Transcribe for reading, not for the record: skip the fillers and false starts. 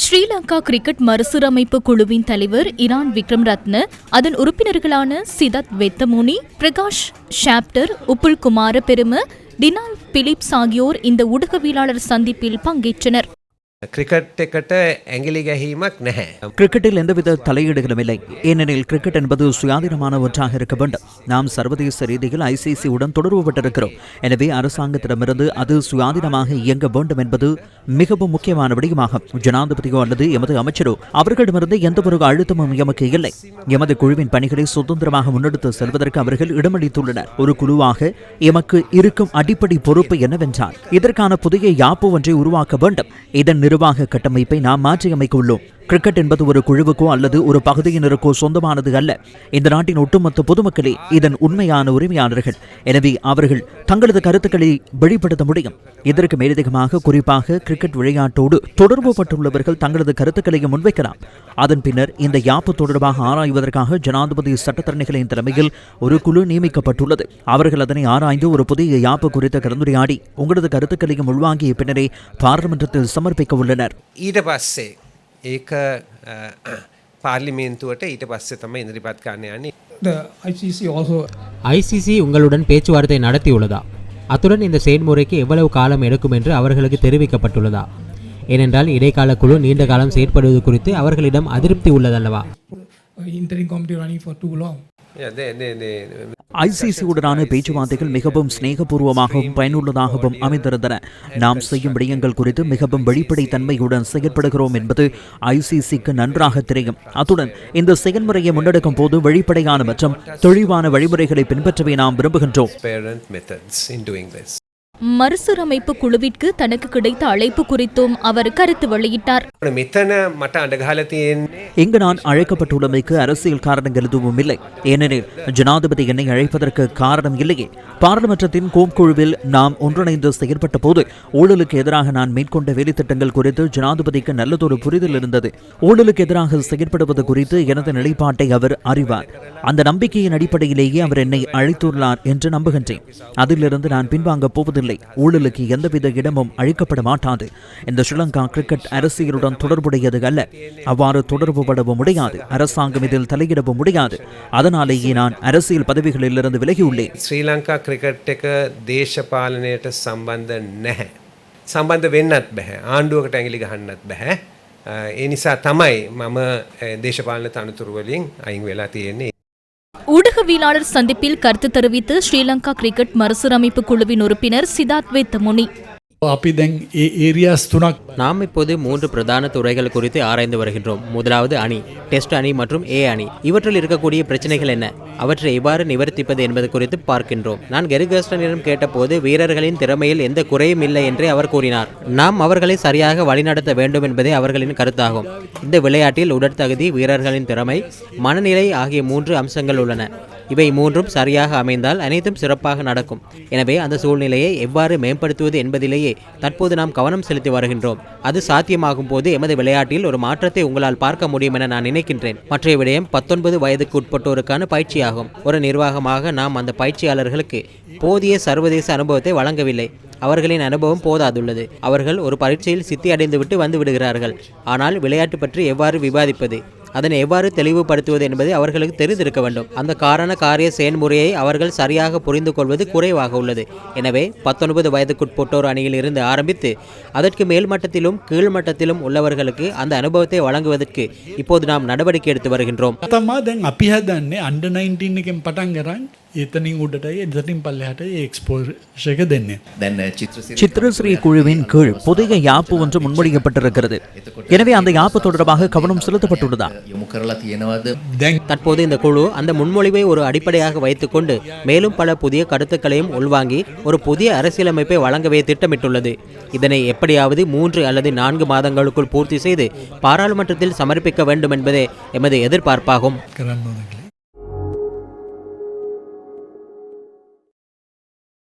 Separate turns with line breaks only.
Sri Lanka cricket மறுசீரமைப்பு குழுவின் தலைவர் இரான் விக்ரம்ரத்ன, அதன் உறுப்பினர்களான சிதாத் வெத்தமுனி, பிரகாஷ் ஷாப்டர், உப்புல் குமார பெரும, டினால் பிலிப்ஸ் ஆகியோர் இந்த ஊடகவியலாளர் சந்திப்பில் பங்கேற்றனர்.
கிரிக்கெட்டில் எந்தவித தலையீடுகளும் இல்லை. ஏனெனில் கிரிக்கெட் என்பது சுயாதீனமான ஒன்றாக இருக்க வேண்டும். நாம் சர்வதேச ரீதியில் ICC உடன் தொடர்புபட்டிருக்கிறோம். எனவே அரசாங்கத்திடமிருந்து அது சுயாதீனமாக இயங்க வேண்டும் என்பது மிகவும் முக்கியமான விடயமாகும். ஜனாதிபதியோ அல்லது எமது அமைச்சரோ அவர்களிடமிருந்து எந்த ஒரு அழுத்தமும் எமக்கு இல்லை. எமது குழுவின் பணிகளை சுதந்திரமாக முன்னெடுத்து செல்வதற்கு அவர்கள் இடமளித்துள்ளனர். ஒரு குழுவாக எமக்கு இருக்கும் அடிப்படை பொறுப்பு என்னவென்றால் இதற்கான புதிய யாப்பு ஒன்றை உருவாக்க வேண்டும். இதன் நிர்வாக கட்டமைப்பை நாம் மாற்றியமைக்க உள்ளோம். கிரிக்கெட் என்பது ஒரு குழுவுக்கோ அல்லது ஒரு பகுதியினருக்கோ சொந்தமானது அல்ல. இந்த நாட்டின் ஒட்டுமொத்த பொதுமக்களே இதன் உண்மையான உரிமையாளர்கள். எனவே அவர்கள் தங்களது கருத்துக்களை வெளிப்படுத்த முடியும். இதற்கு மேலதிகமாக குறிப்பாக கிரிக்கெட் விளையாட்டோடு தொடர்பு பட்டுள்ளவர்கள் தங்களது கருத்துக்களையும் முன்வைக்கலாம். அதன் பின்னர் இந்த யாப்பு தொடர்பாக ஆராய்வதற்காக ஜனாதிபதி சட்டத்தரணிகளின் தலைமையில் ஒரு குழு நியமிக்கப்பட்டுள்ளது. அவர்கள் அதனை ஆராய்ந்து ஒரு புதிய யாப்பு குறித்த கலந்துரையாடி உங்களது கருத்துக்களையும் உள்வாங்கிய பின்னரே பாராளுமன்றத்தில் சமர்ப்பிக்க உள்ளனர்.
ඒක පාර්ලිමේන්තුවට ඊට පස්සේ තමයි ඉදිරිපත් කරන්න යන්නේ.
ICC உங்களுடன் பேச்சுவார்த்தை நடத்தியுள்ளதா? அத்துடன் இந்த செயல்முறைக்கு எவ்வளவு காலம் எடுக்கும் என்று அவர்களுக்கு தெரிவிக்கப்பட்டுள்ளதா? ஏனென்றால் இடைக்கால குழு நீண்ட காலம் செயற்படுவது குறித்து அவர்களிடம் அதிருப்தி உள்ளதல்லவா?
ICC உடனான பேச்சுவார்த்தைகள் மிகவும் சிநேகபூர்வமாகவும் பயனுள்ளதாகவும் அமைந்திருந்தன. நாம் செய்யும் விடயங்கள் குறித்து மிகவும் வெளிப்படைத்தன்மையுடன் செயற்படுகிறோம் என்பது ICCக்கு நன்றாக தெரியும். அத்துடன் இந்த செயல்முறையை முன்னெடுக்கும் போது வெளிப்படையான மற்றும் தெளிவான வழிமுறைகளை பின்பற்றவே நாம் விரும்புகின்றோம்.
மறுசீரமைப்பு குழுவிற்கு தனக்கு கிடைத்த அழைப்பு குறித்தும் அவர் கருத்து வெளியிட்டார்.
இங்கு நான் அழைக்கப்பட்டுள்ளமைக்கு அரசியல் காரணங்கள் எதுவும் இல்லை. ஏனெனில் ஜனாதிபதி என்னை அழைப்பதற்கு காரணம் இல்லையே. பாராளுமன்றத்தின் கோம் குழுவில் நாம் ஒன்றிணைந்து செயற்பட்ட போது ஊழலுக்கு எதிராக நான் மேற்கொண்ட வேலைத்திட்டங்கள் குறித்து ஜனாதிபதிக்கு நல்லதொரு புரிதல் இருந்தது. ஊழலுக்கு எதிராக செயற்படுவது குறித்து எனது நிலைப்பாட்டை அவர் அறிவார். அந்த நம்பிக்கையின் அடிப்படையிலேயே அவர் என்னை அழைத்துள்ளார் என்று நம்புகின்றேன். அதிலிருந்து நான் பின்வாங்கப் போவதில்லை. ஊழலுக்கு எந்தவித இடமும் அழிக்கப்பட மாட்டாது. இந்த ஸ்ரீலங்கா கிரிக்கெட் அரசியலுடன் தொடர்புடையது அல்ல. அவ்வாறு தொடர்புபடவும் முடியாது. அரசாங்கம் இதில் தலையிடவும் முடியாது. அதனாலேயே நான் அரசியல் பதவிகளில் இருந்து விலகியுள்ளேன்.
ஸ்ரீலங்கா கிரிக்கெட் එක දේශපාලනයට සම්බන්ධ නැහැ. සම්බන්ධ වෙන්නත් බෑ. ආණ්ඩුවකට ඇඟිලි ගහන්නත් බෑ. ඒ නිසා තමයි මම දේශපාලන තනතුරු වලින් අයින් වෙලා තියෙන්නේ.
ஊடகவியலாளர் சந்திப்பில் கருத்து தெரிவித்து ஸ்ரீலங்கா கிரிக்கெட் மறுசீரமைப்பு குழுவின் உறுப்பினர் சிதாத் வெத்தமுனி,
நாம் இப்போது 3 பிரதான துறைகள் குறித்து ஆராய்ந்து வருகின்றோம். முதலாவது அணி, டெஸ்ட் அணி மற்றும் A அணி. இவற்றில் இருக்கக்கூடிய பிரச்சனைகள் என்ன, அவற்றை எவ்வாறு நிவர்த்திப்பது என்பது குறித்து பார்க்கின்றோம். நான் கெரிகஸ்டனிடம் கேட்டபோது வீரர்களின் திறமையில் எந்த குறையும் இல்லை என்றே அவர் கூறினார். நாம் அவர்களை சரியாக வழிநடத்த வேண்டும் என்பதே அவர்களின் கருத்தாகும். இந்த விளையாட்டில் உடற்தகுதி, வீரர்களின் திறமை, மனநிலை ஆகிய 3 அம்சங்கள் உள்ளன. இவை 3ம் சரியாக அமைந்தால் அனைத்தும் சிறப்பாக நடக்கும். எனவே அந்த சூழ்நிலையை எவ்வாறு மேம்படுத்துவது என்பதிலேயே தற்போது நாம் கவனம் செலுத்தி வருகின்றோம். அது சாத்தியமாகும் போது எமது விளையாட்டில் ஒரு மாற்றத்தை உங்களால் பார்க்க முடியும் என நான் நினைக்கின்றேன். மற்ற விடயம் 19 வயதுக்கு உட்பட்டோருக்கான பயிற்சியாகும். ஒரு நிர்வாகமாக நாம் அந்த பயிற்சியாளர்களுக்கு போதிய சர்வதேச அனுபவத்தை வழங்கவில்லை. அவர்களின் அனுபவம் போதாதுள்ளது. அவர்கள் ஒரு பரீட்சையில் சித்தி அடைந்துவிட்டு வந்து விடுகிறார்கள். ஆனால் விளையாட்டு பற்றி எவ்வாறு விவாதிப்பது, அதனை எவ்வாறு தெளிவுபடுத்துவது என்பது அவர்களுக்கு தெரிந்திருக்க வேண்டும். அந்த காரிய செயல்முறையை அவர்கள் சரியாக புரிந்து கொள்வது குறைவாக உள்ளது. எனவே 19 வயதுக்குட்பட்டோர் அணியில் இருந்து ஆரம்பித்து அதற்கு மேல்மட்டத்திலும் கீழ்மட்டத்திலும் உள்ளவர்களுக்கு அந்த அனுபவத்தை வழங்குவதற்கு இப்போது நாம் நடவடிக்கை எடுத்து வருகின்றோம்.
சித்ரஸ்ரீ குழுவின் கீழ் புதிய யாப்பு ஒன்று முன்மொழியப்பட்டிருக்கிறது. எனவே அந்த யாப்பு தொடர்பாக கவனம் செலுத்தப்பட்டுள்ளதா?
தற்போது இந்த குழு அந்த முன்மொழிவை ஒரு அடிப்படையாக வைத்துக் கொண்டு மேலும் பல புதிய கருத்துக்களையும் உள்வாங்கி ஒரு புதிய அரசியலமைப்பை வழங்கவே திட்டமிட்டுள்ளது. இதனை எப்படியாவது 3 அல்லது 4 மாதங்களுக்குள் பூர்த்தி செய்து பாராளுமன்றத்தில் சமர்ப்பிக்க வேண்டும் என்பதே எமது எதிர்பார்ப்பாகும்.